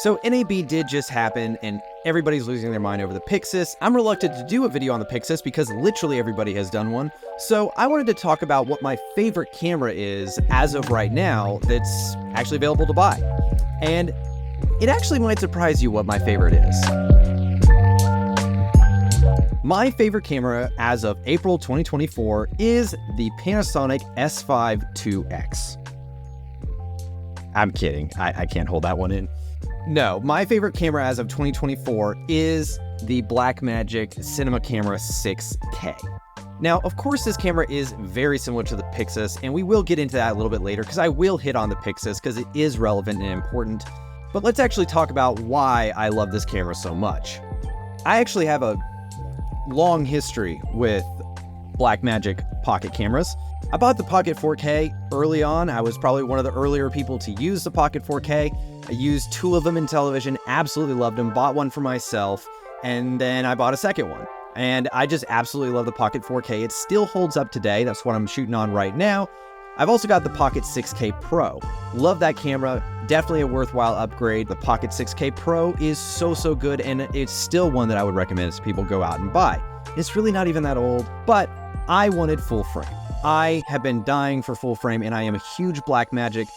So NAB did just happen, and everybody's losing their mind over the PYXIS. I'm reluctant to do a video on the PYXIS because literally everybody has done one. So I wanted to talk about what my favorite camera is as of right now that's actually available to buy. And it actually might surprise you what my favorite is. My favorite camera as of April 2024 is the Panasonic S5 IIX. I'm kidding, I can't hold that one in. No, my favorite camera as of 2024 is the Blackmagic Cinema Camera 6K. Now, of course, this camera is very similar to the PYXIS, and we will get into that a little bit later because I will hit on the PYXIS because it is relevant and important. But let's actually talk about why I love this camera so much. I actually have a long history with Blackmagic pocket cameras. I bought the Pocket 4K early on. I was probably one of the earlier people to use the Pocket 4K. I used two of them in television, absolutely loved them, bought one for myself, and then I bought a second one. And I just absolutely love the Pocket 4K. It still holds up today. That's what I'm shooting on right now. I've also got the Pocket 6K Pro. Love that camera. Definitely a worthwhile upgrade. The Pocket 6K Pro is so good, and it's still one that I would recommend as people go out and buy. It's really not even that old, but I wanted full frame. I have been dying for full frame, and I am a huge Blackmagic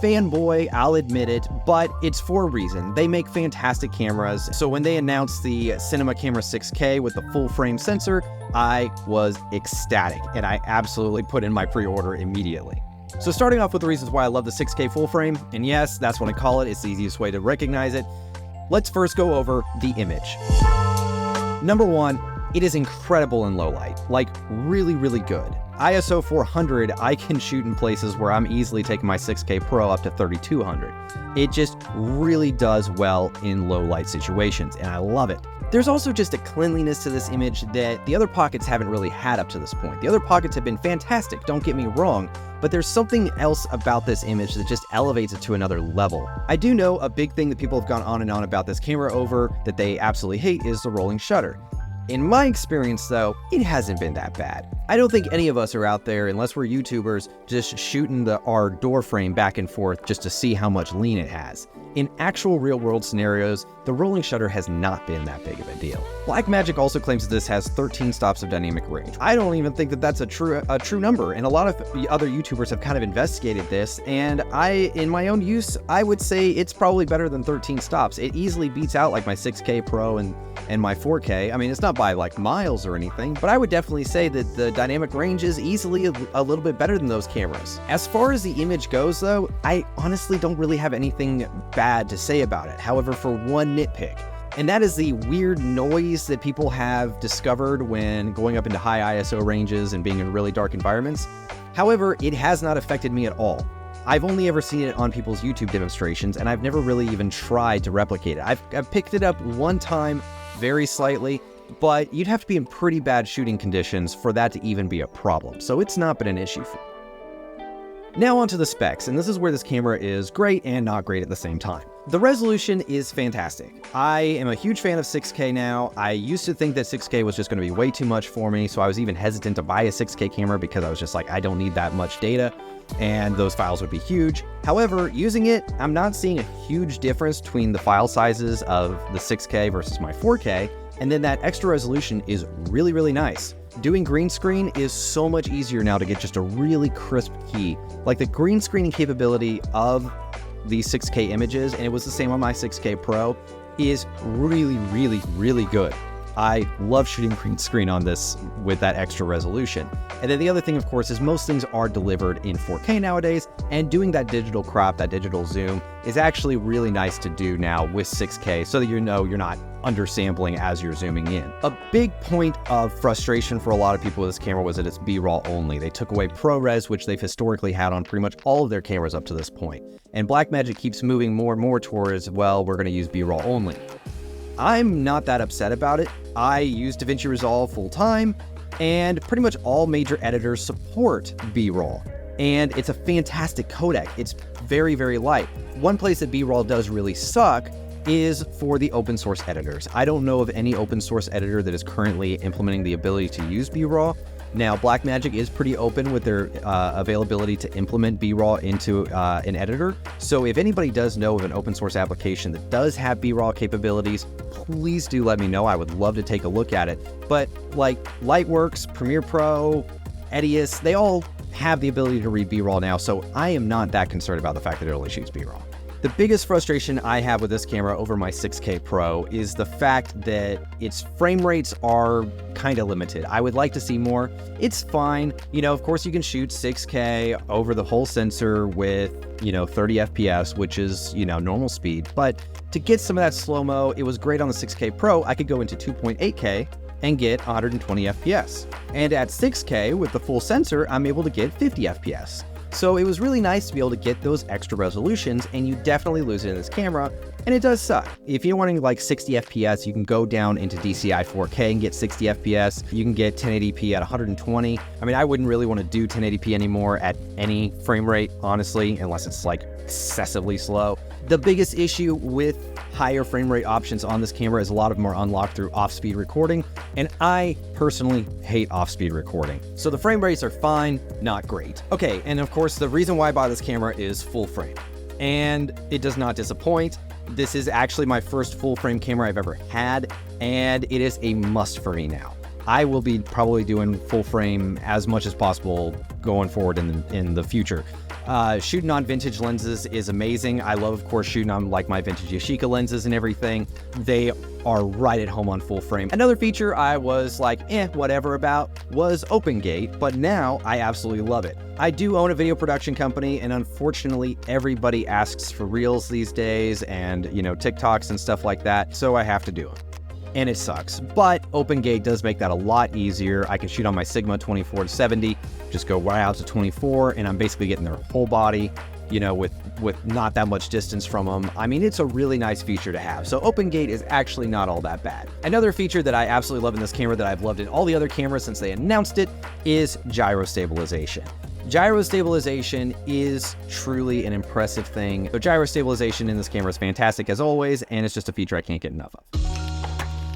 fanboy, I'll admit it, but it's for a reason. They make fantastic cameras. So when they announced the Cinema Camera 6K with the full frame sensor, I was ecstatic, and I absolutely put in my pre-order immediately. So starting off with the reasons why I love the 6K full frame, and yes, that's what I call it. It's the easiest way to recognize it. Let's first go over the image. Number one, it is incredible in low light, like really good. ISO 400, I can shoot in places where I'm easily taking my 6K Pro up to 3200. It just really does well in low light situations, and I love it. There's also just a cleanliness to this image that the other pockets haven't really had up to this point. The other pockets have been fantastic, don't get me wrong, but there's something else about this image that just elevates it to another level. I do know a big thing that people have gone on and on about this camera over that they absolutely hate is the rolling shutter. In my experience though, it hasn't been that bad. I don't think any of us are out there, unless we're YouTubers, just shooting our door frame back and forth just to see how much lean it has. In actual real world scenarios, the rolling shutter has not been that big of a deal. Blackmagic also claims that this has 13 stops of dynamic range. I don't even think that that's a true number, and a lot of other YouTubers have kind of investigated this, and in my own use, I would say it's probably better than 13 stops. It easily beats out like my 6K Pro and my 4K. I mean, it's not by like miles or anything, but I would definitely say that the dynamic range is easily a little bit better than those cameras. As far as the image goes though, I honestly don't really have anything bad to say about it. However, for one nitpick, and that is the weird noise that people have discovered when going up into high ISO ranges and being in really dark environments. However, it has not affected me at all. I've only ever seen it on people's YouTube demonstrations, and I've never really even tried to replicate it. I've picked it up one time, very slightly, but you'd have to be in pretty bad shooting conditions for that to even be a problem, so it's not been an issue for me. Now onto the specs, and this is where this camera is great and not great at the same time. The resolution is fantastic. I am a huge fan of 6K now. I used to think that 6K was just going to be way too much for me, so I was even hesitant to buy a 6K camera because I was just like, I don't need that much data, and those files would be huge. However, using it, I'm not seeing a huge difference between the file sizes of the 6K versus my 4K, and then that extra resolution is really nice. Doing green screen is so much easier now to get just a really crisp key. Like the green screening capability of these 6K images, and it was the same on my 6K Pro, is really good. I love shooting green screen on this with that extra resolution. And then the other thing, of course, is most things are delivered in 4K nowadays, and doing that digital crop, that digital zoom, is actually really nice to do now with 6K so that you know you're not undersampling as you're zooming in. A big point of frustration for a lot of people with this camera was that it's B-roll only. They took away ProRes, which they've historically had on pretty much all of their cameras up to this point. And Blackmagic keeps moving more and more towards, well, we're going to use B-roll only. I'm not that upset about it. I use DaVinci Resolve full time, and pretty much all major editors support B-roll. And it's a fantastic codec. It's very light. One place that B-roll does really suck is for the open source editors. I don't know of any open source editor that is currently implementing the ability to use B-roll. Now, Blackmagic is pretty open with their availability to implement B-Raw into an editor. So if anybody does know of an open source application that does have B-Raw capabilities, please do let me know. I would love to take a look at it. But like Lightworks, Premiere Pro, Edius, they all have the ability to read B-Raw now, so I am not that concerned about the fact that it only shoots B-Raw. The biggest frustration I have with this camera over my 6K Pro is the fact that its frame rates are kind of limited. I would like to see more. It's fine. You know, of course you can shoot 6K over the whole sensor with, 30 FPS, which is, normal speed. But to get some of that slow-mo, it was great on the 6K Pro. I could go into 2.8K and get 120 FPS. And at 6K with the full sensor, I'm able to get 50 FPS. So it was really nice to be able to get those extra resolutions, and you definitely lose it in this camera, and it does suck. If you're wanting like 60 FPS, you can go down into DCI 4K and get 60 FPS. You can get 1080p at 120. I mean, I wouldn't really want to do 1080p anymore at any frame rate, honestly, unless it's like excessively slow. The biggest issue with higher frame rate options on this camera is a lot of them are unlocked through off-speed recording, and I personally hate off-speed recording. So the frame rates are fine, not great. Okay, and of course the reason why I bought this camera is full frame, and it does not disappoint. This is actually my first full frame camera I've ever had, and it is a must for me now. I will be probably doing full frame as much as possible going forward in the future. Shooting on vintage lenses is amazing. I love, of course, shooting on like my vintage Yashica lenses and everything. They are right at home on full frame. Another feature I was like, whatever about was open gate, but now I absolutely love it. I do own a video production company, and unfortunately everybody asks for reels these days and, TikToks and stuff like that, so I have to do them. And it sucks, but OpenGate does make that a lot easier. I can shoot on my Sigma 24-70, just go right out to 24, and I'm basically getting their whole body, with not that much distance from them. I mean, it's a really nice feature to have. So OpenGate is actually not all that bad. Another feature that I absolutely love in this camera that I've loved in all the other cameras since they announced it is gyro stabilization. Gyro stabilization is truly an impressive thing. So gyro stabilization in this camera is fantastic as always, and it's just a feature I can't get enough of.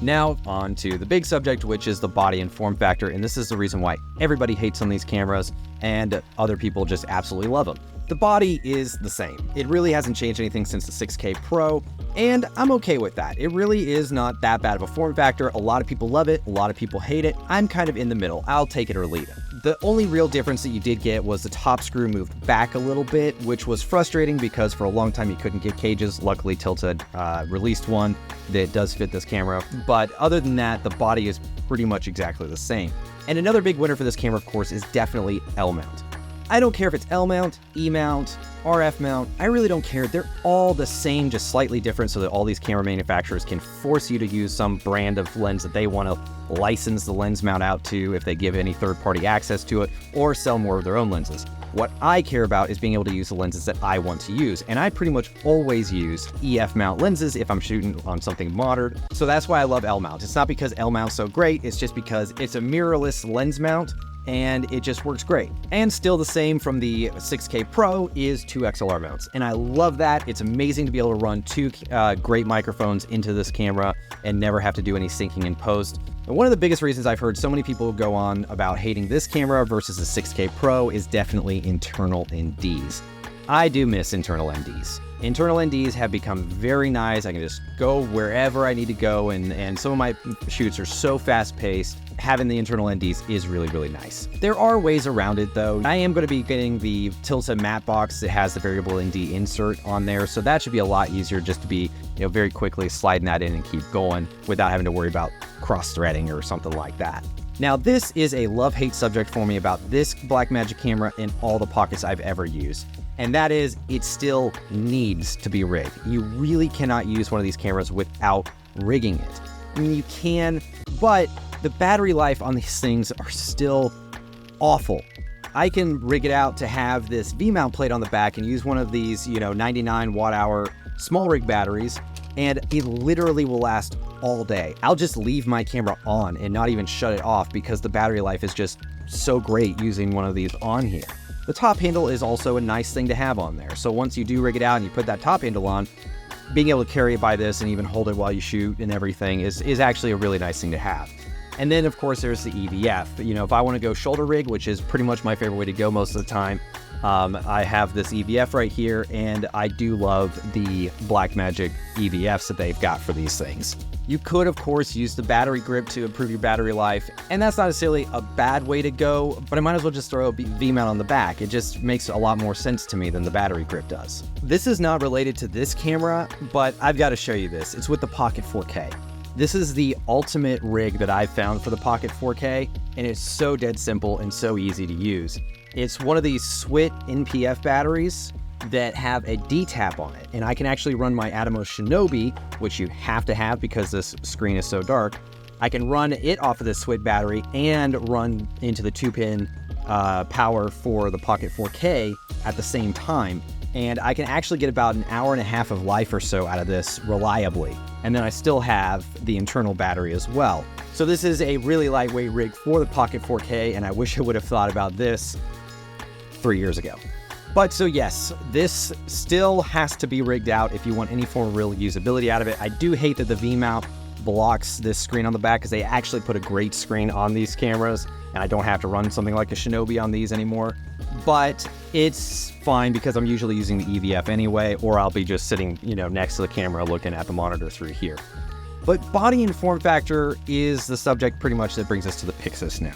Now on to the big subject, which is the body and form factor, and this is the reason why everybody hates on these cameras and other people just absolutely love them. The body is the same. It really hasn't changed anything since the 6K Pro, and I'm okay with that. It really is not that bad of a form factor. A lot of people love it, a lot of people hate it. I'm kind of in the middle. I'll take it or leave it. The only real difference that you did get was the top screw moved back a little bit, which was frustrating because for a long time you couldn't get cages. Luckily, Tilted released one that does fit this camera. But other than that, the body is pretty much exactly the same. And another big winner for this camera, of course, is definitely L-mount. I don't care if it's L-mount, E-mount, RF mount, I really don't care. They're all the same, just slightly different so that all these camera manufacturers can force you to use some brand of lens that they want to license the lens mount out to if they give any third-party access to it, or sell more of their own lenses. What I care about is being able to use the lenses that I want to use, and I pretty much always use EF mount lenses if I'm shooting on something modern, so that's why I love L-mount. It's not because L-mount's so great, it's just because it's a mirrorless lens mount, and it just works great. And still the same from the 6K Pro is 2 XLR mounts, and I love that. It's amazing to be able to run 2 great microphones into this camera and never have to do any syncing in post. And one of the biggest reasons I've heard so many people go on about hating this camera versus the 6K Pro is definitely internal NDs. I do miss internal NDs. Internal NDs have become very nice. I can just go wherever I need to go, and some of my shoots are so fast-paced. Having the internal NDs is really, really nice. There are ways around it, though. I am going to be getting the Tilted matte box that has the variable ND insert on there, so that should be a lot easier just to be, very quickly sliding that in and keep going without having to worry about cross-threading or something like that. Now, this is a love-hate subject for me about this Blackmagic camera in all the pockets I've ever used. And that is, it still needs to be rigged. You really cannot use one of these cameras without rigging it. I mean, you can, but the battery life on these things are still awful. I can rig it out to have this V-mount plate on the back and use one of these, 99 watt-hour small rig batteries, and it literally will last all day. I'll just leave my camera on and not even shut it off because the battery life is just so great using one of these on here. The top handle is also a nice thing to have on there. So once you do rig it out and you put that top handle on, being able to carry it by this and even hold it while you shoot and everything is actually a really nice thing to have. And then of course there's the EVF. You know, if I want to go shoulder rig, which is pretty much my favorite way to go most of the time, I have this EVF right here, and I do love the Blackmagic EVFs that they've got for these things. You could, of course, use the battery grip to improve your battery life, and that's not necessarily a bad way to go, but I might as well just throw a V-mount on the back. It just makes a lot more sense to me than the battery grip does. This is not related to this camera, but I've got to show you this. It's with the Pocket 4K. This is the ultimate rig that I've found for the Pocket 4K, and it's so dead simple and so easy to use. It's one of these SWIT NPF batteries that have a D-tap on it, and I can actually run my Atomos Shinobi, which you have to have because this screen is so dark. I can run it off of this SWIT battery and run into the 2-pin power for the Pocket 4K at the same time, and I can actually get about an hour and a half of life or so out of this reliably. And then I still have the internal battery as well. So this is a really lightweight rig for the Pocket 4K, and I wish I would have thought about this 3 years ago. But so yes, this still has to be rigged out if you want any form of real usability out of it. I do hate that the V-mount blocks this screen on the back, because they actually put a great screen on these cameras, and I don't have to run something like a Shinobi on these anymore. But it's fine because I'm usually using the EVF anyway, or I'll be just sitting, you know, next to the camera looking at the monitor through here. But body and form factor is the subject pretty much that brings us to the PYXIS now.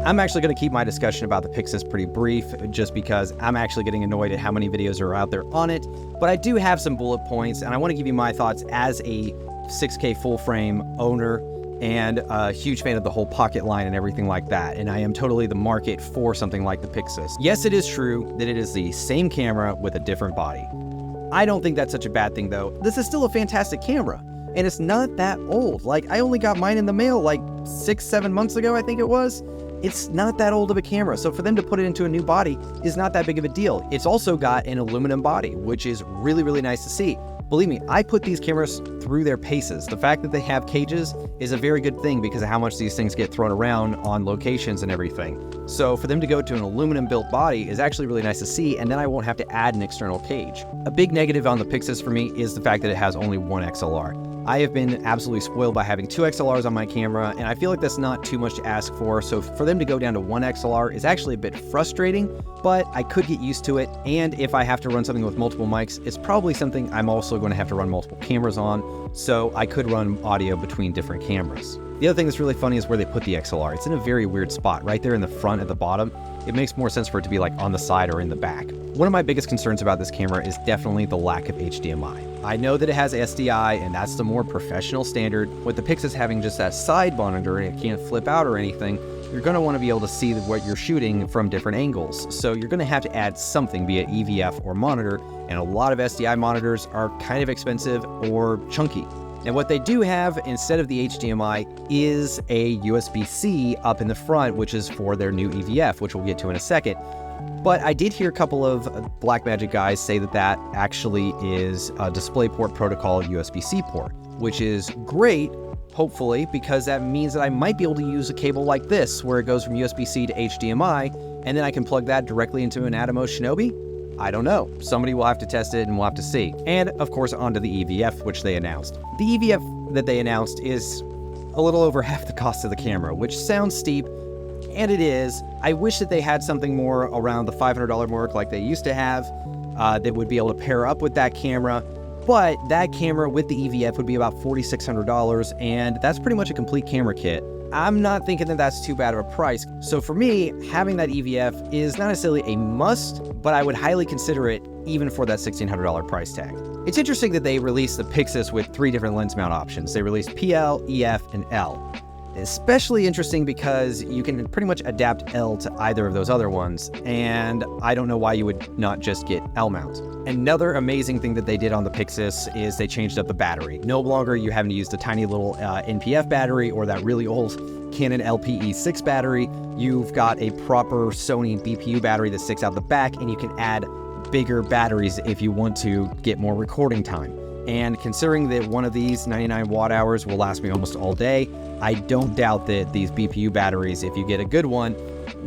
I'm actually going to keep my discussion about the PYXIS pretty brief, just because I'm actually getting annoyed at how many videos are out there on it. But I do have some bullet points, and I want to give you my thoughts as a 6K full frame owner and a huge fan of the whole Pocket line and everything like that. And I am totally the market for something like the PYXIS. Yes, it is true that it is the same camera with a different body. I don't think that's such a bad thing though. This is still a fantastic camera, and it's not that old. Like, I only got mine in the mail like 6-7 months ago, I think it was. It's not that old of a camera, so for them to put it into a new body is not that big of a deal. It's also got an aluminum body, which is really, really nice to see. Believe me, I put these cameras through their paces. The fact that they have cages is a very good thing because of how much these things get thrown around on locations and everything. So for them to go to an aluminum built body is actually really nice to see, and then I won't have to add an external cage. A big negative on the PYXIS for me is the fact that it has only one XLR. I have been absolutely spoiled by having 2 XLRs on my camera, and I feel like that's not too much to ask for, so for them to go down to 1 XLR is actually a bit frustrating, but I could get used to it, and if I have to run something with multiple mics, it's probably something I'm also going to have to run multiple cameras on, so I could run audio between different cameras. The other thing that's really funny is where they put the XLR. It's in a very weird spot, right there in the front at the bottom. It makes more sense for it to be like on the side or in the back. One of my biggest concerns about this camera is definitely the lack of HDMI. I know that it has SDI, and that's the more professional standard. With the PYXIS having just that side monitor and it can't flip out or anything, you're going to want to be able to see what you're shooting from different angles. So you're going to have to add something, be it EVF or monitor, and a lot of SDI monitors are kind of expensive or chunky. And what they do have instead of the HDMI is a USB-C up in the front, which is for their new EVF, which we'll get to in a second. But I did hear a couple of Blackmagic guys say that that actually is a DisplayPort protocol USB-C port, which is great, hopefully, because that means that I might be able to use a cable like this, where it goes from USB-C to HDMI, and then I can plug that directly into an Atomos Shinobi. I don't know. Somebody will have to test it and we'll have to see. And of course, onto the EVF, which they announced. The EVF that they announced is a little over half the cost of the camera, which sounds steep, and it is. I wish that they had something more around the $500 mark like they used to have that would be able to pair up with that camera. But that camera with the EVF would be about $4,600, and that's pretty much a complete camera kit. I'm not thinking that that's too bad of a price. So for me, having that EVF is not necessarily a must, but I would highly consider it even for that $1,600 price tag. It's interesting that they released the PYXIS with 3 different lens mount options. They released PL, EF, and L. Especially interesting because you can pretty much adapt L to either of those other ones, and I don't know why you would not just get L mount. Another amazing thing that they did on the PYXIS is they changed up the battery. No longer are you having to use the tiny little NPF battery or that really old Canon LPE6 battery. You've got a proper Sony BPU battery that sticks out the back, and you can add bigger batteries if you want to get more recording time. And considering that one of these 99 watt hours will last me almost all day, I don't doubt that these BPU batteries, if you get a good one,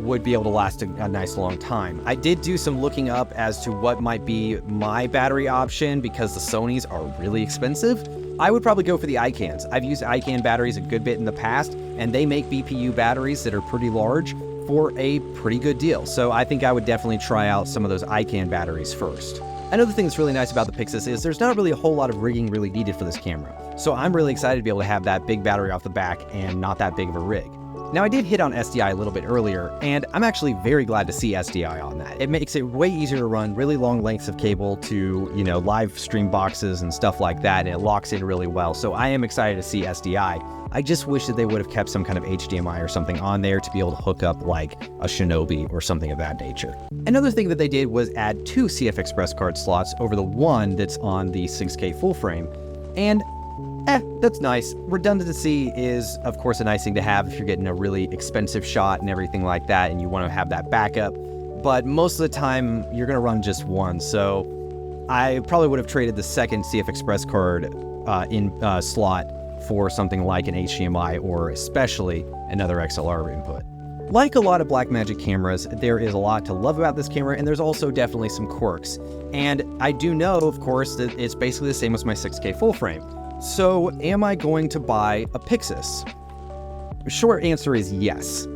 would be able to last a nice long time. I did do some looking up as to what might be my battery option because the Sonys are really expensive. I would probably go for the ICANs. I've used ICAN batteries a good bit in the past, and they make BPU batteries that are pretty large for a pretty good deal. So I think I would definitely try out some of those ICAN batteries first. Another thing that's really nice about the PYXIS is there's not really a whole lot of rigging really needed for this camera. So I'm really excited to be able to have that big battery off the back and not that big of a rig. Now, I did hit on SDI a little bit earlier, and I'm actually very glad to see SDI on that. It makes it way easier to run really long lengths of cable to, live stream boxes and stuff like that, and it locks in really well. So I am excited to see SDI. I just wish that they would have kept some kind of HDMI or something on there to be able to hook up like a Shinobi or something of that nature. Another thing that they did was add 2 CF Express card slots over the one that's on the 6K full frame. And that's nice. Redundancy is, of course, a nice thing to have if you're getting a really expensive shot and everything like that, and you want to have that backup. But most of the time, you're going to run just one. So I probably would have traded the second CF Express card slot for something like an HDMI or especially another XLR input. Like a lot of Blackmagic cameras, there is a lot to love about this camera, and there's also definitely some quirks. And I do know, of course, that it's basically the same as my 6K full frame. So am I going to buy a PYXIS? Short answer is yes.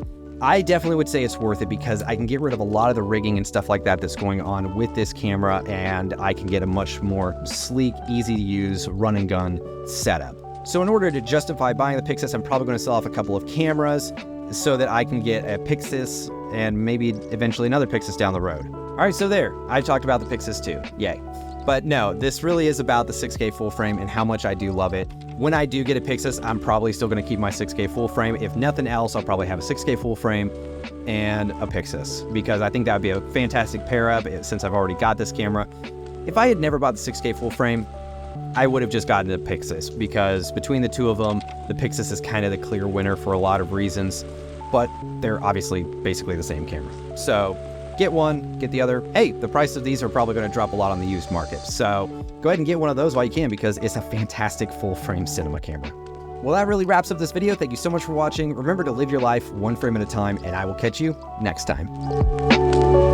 I definitely would say it's worth it because I can get rid of a lot of the rigging and stuff like that that's going on with this camera, and I can get a much more sleek, easy to use run and gun setup. So in order to justify buying the PYXIS, I'm probably going to sell off a couple of cameras so that I can get a PYXIS and maybe eventually another PYXIS down the road. All right, so there, I talked about the PYXIS too, yay. But no, this really is about the 6K full frame and how much I do love it. When I do get a PYXIS, I'm probably still going to keep my 6K full frame. If nothing else, I'll probably have a 6K full frame and a PYXIS because I think that would be a fantastic pair up since I've already got this camera. If I had never bought the 6K full frame, I would have just gotten the PYXIS because between the two of them, the PYXIS is kind of the clear winner for a lot of reasons, but they're obviously basically the same camera. So get one, get the other. Hey, the price of these are probably going to drop a lot on the used market. So go ahead and get one of those while you can because it's a fantastic full frame cinema camera. Well, that really wraps up this video. Thank you so much for watching. Remember to live your life one frame at a time, and I will catch you next time.